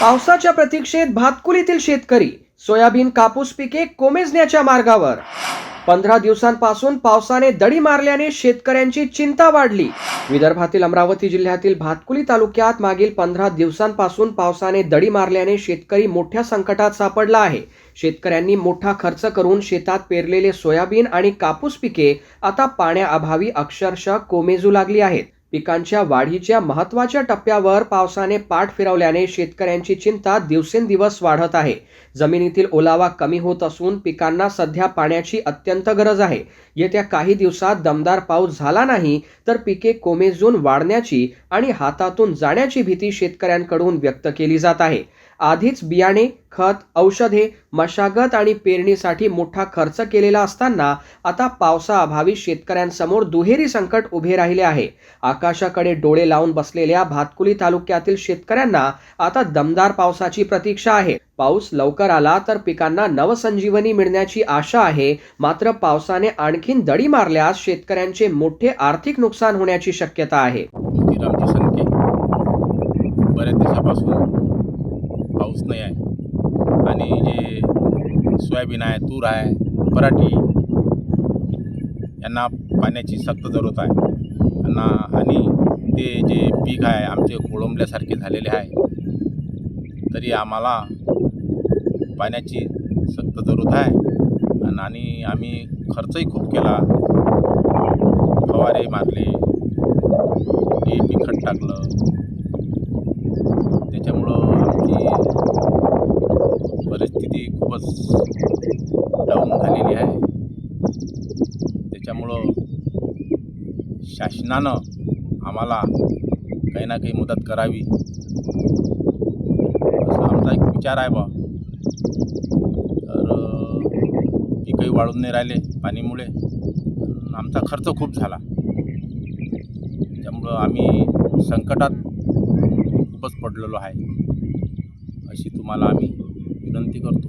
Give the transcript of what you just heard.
पावसाच्या प्रतीक्षेत भातकुलीतील शेतकरी सोयाबीन कापूस पिके कोमेजण्याच्या मार्गावर। 15 दिवसांपासून पावसाने दडी मारल्याने शेतकऱ्यांची चिंता वाढली। विदर्भातील अमरावती जिल्ह्यातील भातकुली तालुक्यात मागील 15 दिवसांपासून पावसाने दडी मारल्याने शेतकरी मोठ्या संकटात सापडला आहे। शेतकऱ्यांनी मोठा खर्च करून शेतात पेरलेले सोयाबीन आणि कापूस पिके आता पाण्याअभावी अक्षरशः कोमेजू लागली आहेत। पिकांच्या वाढीच्या महत्त्वाच्या टप्प्यावर पावसाने पाठ फिरवल्याने शेतकऱ्यांची चिंता दिवसेंदिवस वाढत आहे। जमिनीतील ओलावा कमी होत असून पिकांना सध्या पाण्याची अत्यंत गरज आहे। येत्या काही दिवसात दमदार पाऊस झाला नाही तर पिके कोमेजून वाढण्याची आणि हातातून जाण्याची भीती शेतकऱ्यांकडून व्यक्त केली जात आहे। आधीच बियाणे, खत, औषधे, मशागत आणि पेरणीसाठी मोठा खर्च केलेला असताना आता पावसाअभावी शेतकऱ्यांसमोर दुहेरी संकट उभे राहिले आहे। आकाशाकडे डोळे लावून बसलेल्या भातकुली तालुक्यातील शेतकऱ्यांना आता दमदार पावसाची प्रतीक्षा आहे। पाऊस लवकर आला तर पिकांना नवसंजीवनी मिळण्याची आशा आहे, मात्र पावसाने आणखीन दडी मारल्यास शेतकऱ्यांचे मोठे आर्थिक नुकसान होण्याची शक्यता आहे। मोतीरामजी संके बऱ्याच दिवसापासून पाऊस नाही आहे आणि जे सोयाबीन आहे, तूर आहे, पराठी यांना पाण्याची सक्त जरूरत आहे आणि ते जे पीक आहे आमचे कोळंबल्यासारखे झालेले आहे, तरी आम्हाला पाण्याची सक्त जरूरत आहे आणि आम्ही खर्चही खूप केला, फवारे मारले, खत टाकलं, त्याच्यामुळं आमची परिस्थिती खूपच डाऊन झालेली आहे। त्याच्यामुळं शासनानं आम्हाला काही ना काही मदत करावी असा आमचा एक विचार आहे बा। तर पिकही वाढून नाही राहिले पाणीमुळे, आमचा खर्च खूप झाला, त्यामुळं आम्ही संकटात खूपच पडलेलो आहे, अशी तुम्हाला आम्ही विनंती करतो।